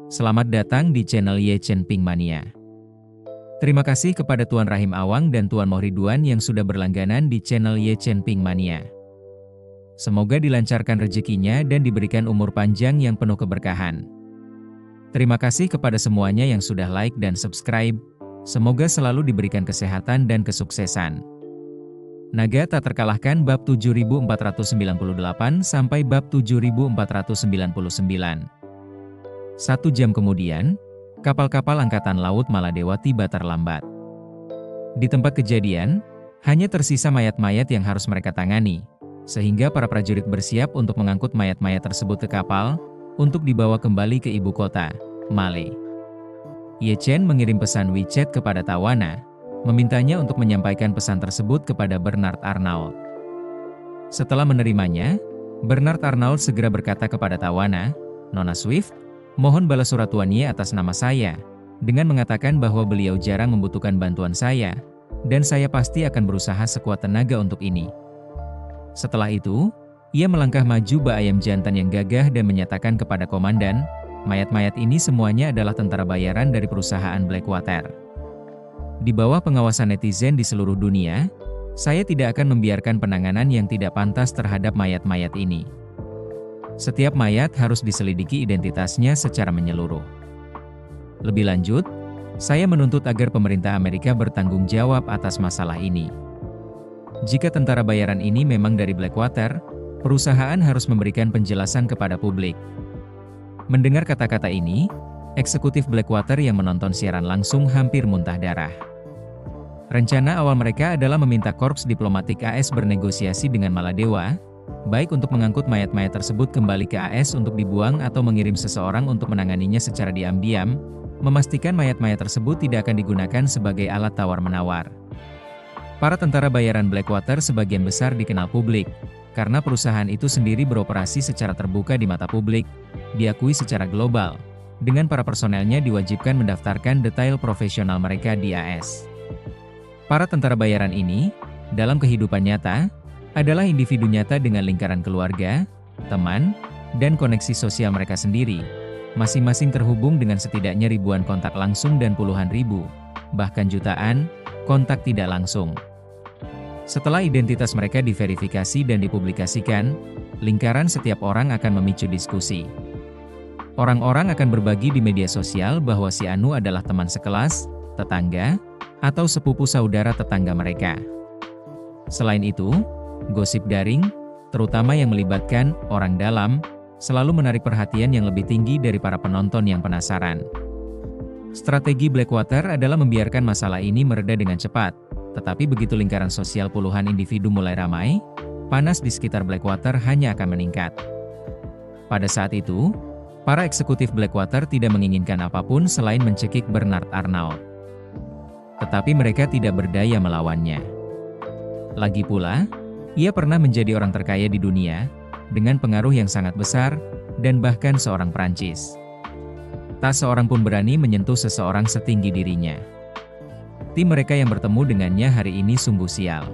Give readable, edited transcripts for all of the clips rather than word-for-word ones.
Selamat datang di channel Ye Chen Ping Mania. Terima kasih kepada Tuan Rahim Awang dan Tuan Mohriduan yang sudah berlangganan di channel Ye Chen Ping Mania. Semoga dilancarkan rezekinya dan diberikan umur panjang yang penuh keberkahan. Terima kasih kepada semuanya yang sudah like dan subscribe. Semoga selalu diberikan kesehatan dan kesuksesan. Naga tak terkalahkan bab 7498 sampai bab 7499. 1 jam kemudian, kapal-kapal Angkatan Laut Maladewa tiba terlambat. Di tempat kejadian, hanya tersisa mayat-mayat yang harus mereka tangani, sehingga para prajurit bersiap untuk mengangkut mayat-mayat tersebut ke kapal, untuk dibawa kembali ke ibu kota, Male. Ye Chen mengirim pesan WeChat kepada Tawana, memintanya untuk menyampaikan pesan tersebut kepada Bernard Arnault. Setelah menerimanya, Bernard Arnault segera berkata kepada Tawana, "Nona Swift, mohon balas surat Tuan Ye atas nama saya, dengan mengatakan bahwa beliau jarang membutuhkan bantuan saya, dan saya pasti akan berusaha sekuat tenaga untuk ini." Setelah itu, ia melangkah maju bak ayam jantan yang gagah dan menyatakan kepada komandan, mayat-mayat ini semuanya adalah tentara bayaran dari perusahaan Blackwater. Di bawah pengawasan netizen di seluruh dunia, saya tidak akan membiarkan penanganan yang tidak pantas terhadap mayat-mayat ini. Setiap mayat harus diselidiki identitasnya secara menyeluruh. Lebih lanjut, saya menuntut agar pemerintah Amerika bertanggung jawab atas masalah ini. Jika tentara bayaran ini memang dari Blackwater, perusahaan harus memberikan penjelasan kepada publik. Mendengar kata-kata ini, eksekutif Blackwater yang menonton siaran langsung hampir muntah darah. Rencana awal mereka adalah meminta korps diplomatik AS bernegosiasi dengan Maladewa, baik untuk mengangkut mayat-mayat tersebut kembali ke AS untuk dibuang atau mengirim seseorang untuk menanganinya secara diam-diam, memastikan mayat-mayat tersebut tidak akan digunakan sebagai alat tawar-menawar. Para tentara bayaran Blackwater sebagian besar dikenal publik, karena perusahaan itu sendiri beroperasi secara terbuka di mata publik, diakui secara global, dengan para personelnya diwajibkan mendaftarkan detail profesional mereka di AS. Para tentara bayaran ini, dalam kehidupan nyata, adalah individu nyata dengan lingkaran keluarga, teman, dan koneksi sosial mereka sendiri, masing-masing terhubung dengan setidaknya ribuan kontak langsung dan puluhan ribu, bahkan jutaan, kontak tidak langsung. Setelah identitas mereka diverifikasi dan dipublikasikan, lingkaran setiap orang akan memicu diskusi. Orang-orang akan berbagi di media sosial bahwa si Anu adalah teman sekelas, tetangga, atau sepupu saudara tetangga mereka. Selain itu, gosip daring, terutama yang melibatkan orang dalam, selalu menarik perhatian yang lebih tinggi dari para penonton yang penasaran. Strategi Blackwater adalah membiarkan masalah ini mereda dengan cepat, tetapi begitu lingkaran sosial puluhan individu mulai ramai, panas di sekitar Blackwater hanya akan meningkat. Pada saat itu, para eksekutif Blackwater tidak menginginkan apapun selain mencekik Bernard Arnault. Tetapi mereka tidak berdaya melawannya. Lagi pula, ia pernah menjadi orang terkaya di dunia, dengan pengaruh yang sangat besar, dan bahkan seorang Prancis. Tak seorang pun berani menyentuh seseorang setinggi dirinya. Tim mereka yang bertemu dengannya hari ini sungguh sial.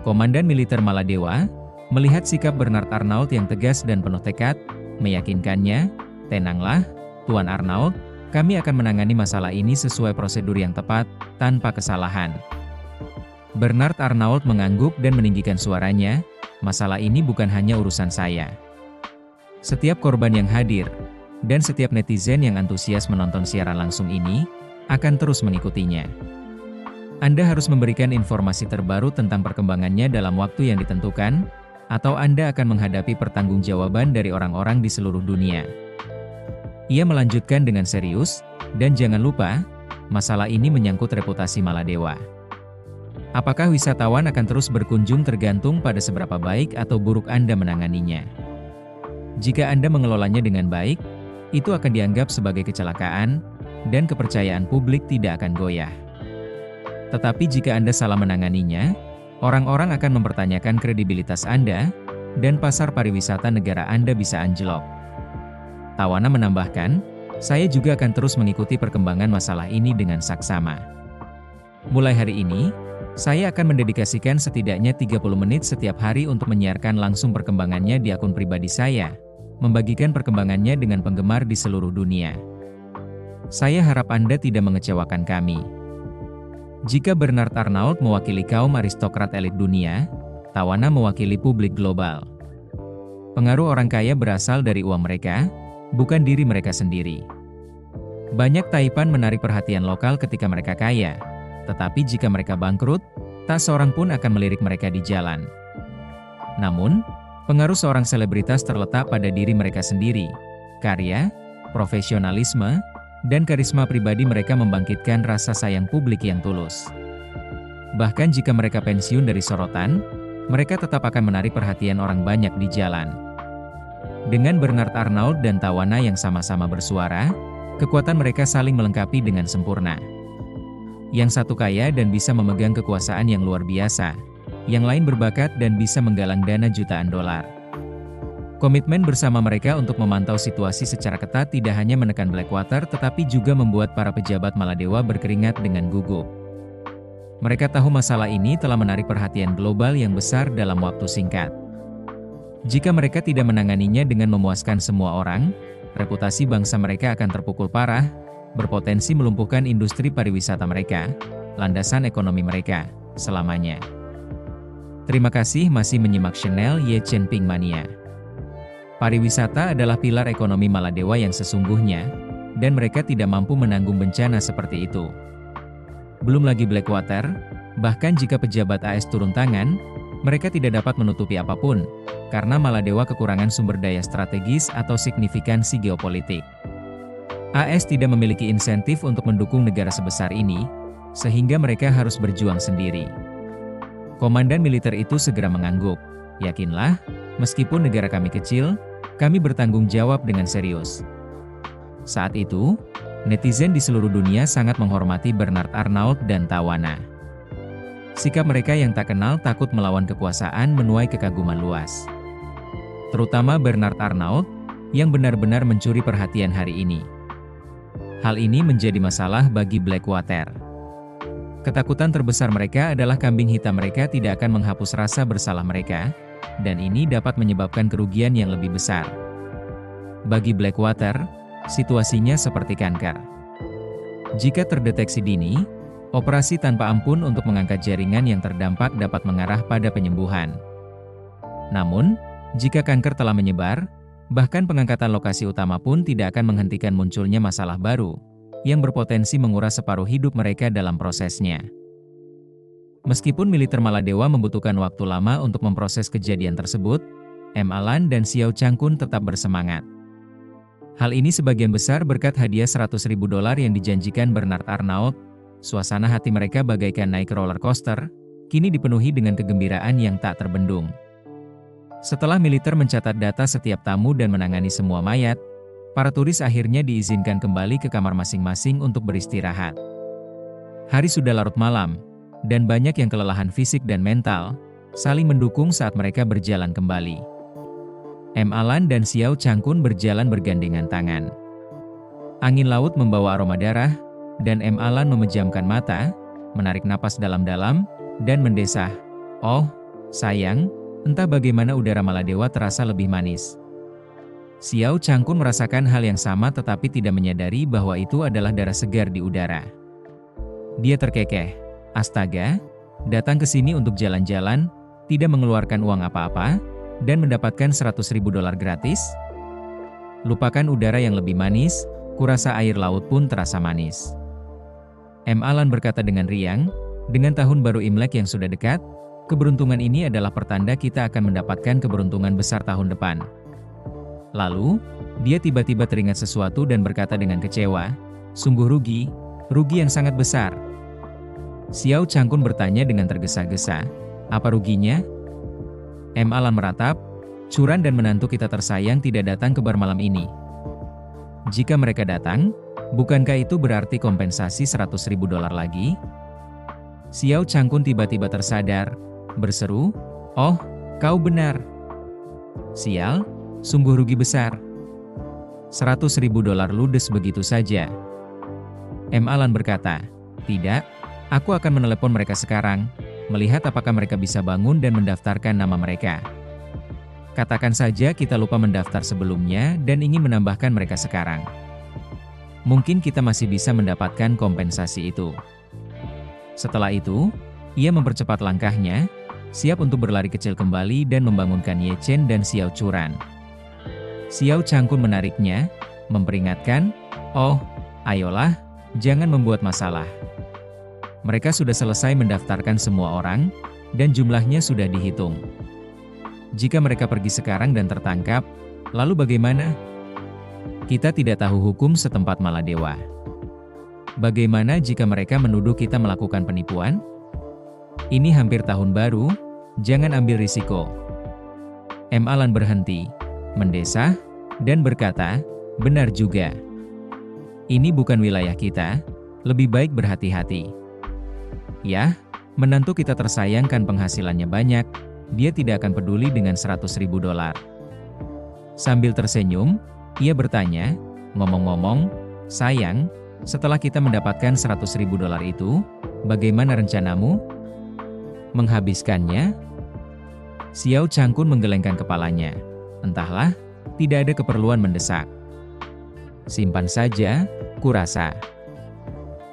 Komandan militer Maladewa, melihat sikap Bernard Arnault yang tegas dan penuh tekad, meyakinkannya, "Tenanglah, Tuan Arnault, kami akan menangani masalah ini sesuai prosedur yang tepat, tanpa kesalahan." Bernard Arnault mengangguk dan meninggikan suaranya, "Masalah ini bukan hanya urusan saya. Setiap korban yang hadir, dan setiap netizen yang antusias menonton siaran langsung ini, akan terus mengikutinya. Anda harus memberikan informasi terbaru tentang perkembangannya dalam waktu yang ditentukan, atau Anda akan menghadapi pertanggungjawaban dari orang-orang di seluruh dunia." Ia melanjutkan dengan serius, "Dan jangan lupa, masalah ini menyangkut reputasi Maladewa. Apakah wisatawan akan terus berkunjung tergantung pada seberapa baik atau buruk Anda menanganinya. Jika Anda mengelolanya dengan baik, itu akan dianggap sebagai kecelakaan, dan kepercayaan publik tidak akan goyah. Tetapi jika Anda salah menanganinya, orang-orang akan mempertanyakan kredibilitas Anda, dan pasar pariwisata negara Anda bisa anjlok." Tawana menambahkan, "Saya juga akan terus mengikuti perkembangan masalah ini dengan saksama. Mulai hari ini, saya akan mendedikasikan setidaknya 30 menit setiap hari untuk menyiarkan langsung perkembangannya di akun pribadi saya, membagikan perkembangannya dengan penggemar di seluruh dunia. Saya harap Anda tidak mengecewakan kami. Jika Bernard Arnault mewakili kaum aristokrat elit dunia, Tawana mewakili publik global. Pengaruh orang kaya berasal dari uang mereka, bukan diri mereka sendiri. Banyak Taipan menarik perhatian lokal ketika mereka kaya, tetapi jika mereka bangkrut, tak seorang pun akan melirik mereka di jalan. Namun, pengaruh seorang selebritas terletak pada diri mereka sendiri, karya, profesionalisme, dan karisma pribadi mereka membangkitkan rasa sayang publik yang tulus. Bahkan jika mereka pensiun dari sorotan, mereka tetap akan menarik perhatian orang banyak di jalan. Dengan Bernard Arnault dan Tawana yang sama-sama bersuara, kekuatan mereka saling melengkapi dengan sempurna. Yang satu kaya dan bisa memegang kekuasaan yang luar biasa, yang lain berbakat dan bisa menggalang dana jutaan dolar. Komitmen bersama mereka untuk memantau situasi secara ketat tidak hanya menekan Blackwater tetapi juga membuat para pejabat Maladewa berkeringat dengan gugup. Mereka tahu masalah ini telah menarik perhatian global yang besar dalam waktu singkat. Jika mereka tidak menanganinya dengan memuaskan semua orang, reputasi bangsa mereka akan terpukul parah, berpotensi melumpuhkan industri pariwisata mereka, landasan ekonomi mereka, selamanya. Terima kasih masih menyimak channel Ye Chen Ping Mania. Pariwisata adalah pilar ekonomi Maladewa yang sesungguhnya, dan mereka tidak mampu menanggung bencana seperti itu. Belum lagi Blackwater, bahkan jika pejabat AS turun tangan, mereka tidak dapat menutupi apapun, karena Maladewa kekurangan sumber daya strategis atau signifikansi geopolitik. AS tidak memiliki insentif untuk mendukung negara sebesar ini, sehingga mereka harus berjuang sendiri. Komandan militer itu segera mengangguk, "Yakinlah, meskipun negara kami kecil, kami bertanggung jawab dengan serius." Saat itu, netizen di seluruh dunia sangat menghormati Bernard Arnault dan Tawana. Sikap mereka yang tak kenal takut melawan kekuasaan menuai kekaguman luas. Terutama Bernard Arnault, yang benar-benar mencuri perhatian hari ini. Hal ini menjadi masalah bagi Blackwater. Ketakutan terbesar mereka adalah kambing hitam mereka tidak akan menghapus rasa bersalah mereka, dan ini dapat menyebabkan kerugian yang lebih besar. Bagi Blackwater, situasinya seperti kanker. Jika terdeteksi dini, operasi tanpa ampun untuk mengangkat jaringan yang terdampak dapat mengarah pada penyembuhan. Namun, jika kanker telah menyebar, bahkan pengangkatan lokasi utama pun tidak akan menghentikan munculnya masalah baru, yang berpotensi menguras separuh hidup mereka dalam prosesnya. Meskipun militer Maladewa membutuhkan waktu lama untuk memproses kejadian tersebut, M. Alan dan Xiao Changkun tetap bersemangat. Hal ini sebagian besar berkat hadiah $100.000 yang dijanjikan Bernard Arnault. Suasana hati mereka bagaikan naik roller coaster, kini dipenuhi dengan kegembiraan yang tak terbendung. Setelah militer mencatat data setiap tamu dan menangani semua mayat, para turis akhirnya diizinkan kembali ke kamar masing-masing untuk beristirahat. Hari sudah larut malam, dan banyak yang kelelahan fisik dan mental, saling mendukung saat mereka berjalan kembali. M. Alan dan Xiao Changkun berjalan bergandengan tangan. Angin laut membawa aroma darah, dan M. Alan memejamkan mata, menarik napas dalam-dalam, dan mendesah, "Oh, sayang, entah bagaimana udara Maladewa terasa lebih manis." Xiao Changkun merasakan hal yang sama tetapi tidak menyadari bahwa itu adalah darah segar di udara. Dia terkekeh. Astaga, datang ke sini untuk jalan-jalan, tidak mengeluarkan uang apa-apa, dan mendapatkan $100.000 gratis? Lupakan udara yang lebih manis, kurasa air laut pun terasa manis. M. Alan berkata dengan riang, dengan tahun baru Imlek yang sudah dekat, keberuntungan ini adalah pertanda kita akan mendapatkan keberuntungan besar tahun depan. Lalu, dia tiba-tiba teringat sesuatu dan berkata dengan kecewa, "Sungguh rugi, rugi yang sangat besar." Xiao Changkun bertanya dengan tergesa-gesa, "Apa ruginya?" M. Alan meratap, "Curan dan menantu kita tersayang tidak datang ke bar malam ini. Jika mereka datang, bukankah itu berarti kompensasi $100.000 lagi?" Xiao Changkun tiba-tiba tersadar, berseru, "Oh, kau benar. Sial, sungguh rugi besar. $100.000 ludes begitu saja." M. Alan berkata, "Tidak, aku akan menelepon mereka sekarang, melihat apakah mereka bisa bangun dan mendaftarkan nama mereka. Katakan saja kita lupa mendaftar sebelumnya dan ingin menambahkan mereka sekarang. Mungkin kita masih bisa mendapatkan kompensasi itu. Setelah itu, ia mempercepat langkahnya, siap untuk berlari kecil kembali dan membangunkan Ye Chen dan Xiao Churan. Xiao Changkun menariknya, memperingatkan, "Oh, ayolah, jangan membuat masalah." Mereka sudah selesai mendaftarkan semua orang, dan jumlahnya sudah dihitung. Jika mereka pergi sekarang dan tertangkap, lalu bagaimana? Kita tidak tahu hukum setempat Maladewa. Bagaimana jika mereka menuduh kita melakukan penipuan? Ini hampir tahun baru, jangan ambil risiko. M. Alan berhenti, mendesah, dan berkata, "Benar juga. Ini bukan wilayah kita, lebih baik berhati-hati." "Yah, menantu kita tersayang kan penghasilannya banyak, dia tidak akan peduli dengan $100.000. Sambil tersenyum, ia bertanya, "Ngomong-ngomong, sayang, setelah kita mendapatkan $100.000 itu, bagaimana rencanamu? Menghabiskannya?" Xiao Changkun menggelengkan kepalanya. "Entahlah, tidak ada keperluan mendesak. Simpan saja, kurasa."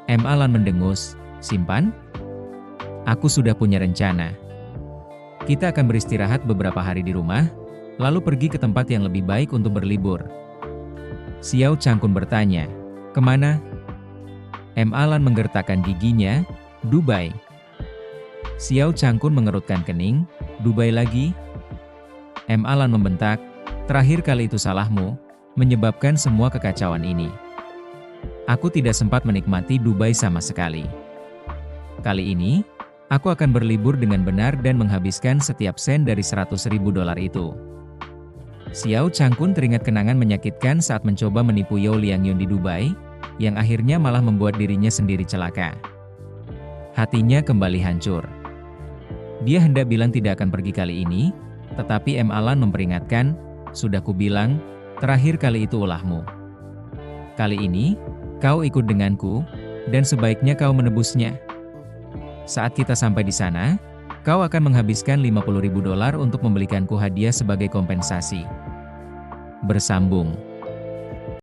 M. Alan mendengus, "Simpan? Aku sudah punya rencana. Kita akan beristirahat beberapa hari di rumah, lalu pergi ke tempat yang lebih baik untuk berlibur." Xiao Changkun bertanya, "Kemana?" M. Alan menggertakkan giginya, "Dubai." Xiao Changkun mengerutkan kening, "Dubai lagi?" M. Alan membentak, "Terakhir kali itu salahmu, menyebabkan semua kekacauan ini. Aku tidak sempat menikmati Dubai sama sekali. Kali ini, aku akan berlibur dengan benar dan menghabiskan setiap sen dari $100.000 itu." Xiao Changkun teringat kenangan menyakitkan saat mencoba menipu Yao Liangyun di Dubai, yang akhirnya malah membuat dirinya sendiri celaka. Hatinya kembali hancur. Dia hendak bilang tidak akan pergi kali ini, tetapi M. Alan memperingatkan, "Sudah kubilang, terakhir kali itu ulahmu. Kali ini, kau ikut denganku, dan sebaiknya kau menebusnya. Saat kita sampai di sana, kau akan menghabiskan $50.000 untuk membelikanku hadiah sebagai kompensasi." Bersambung.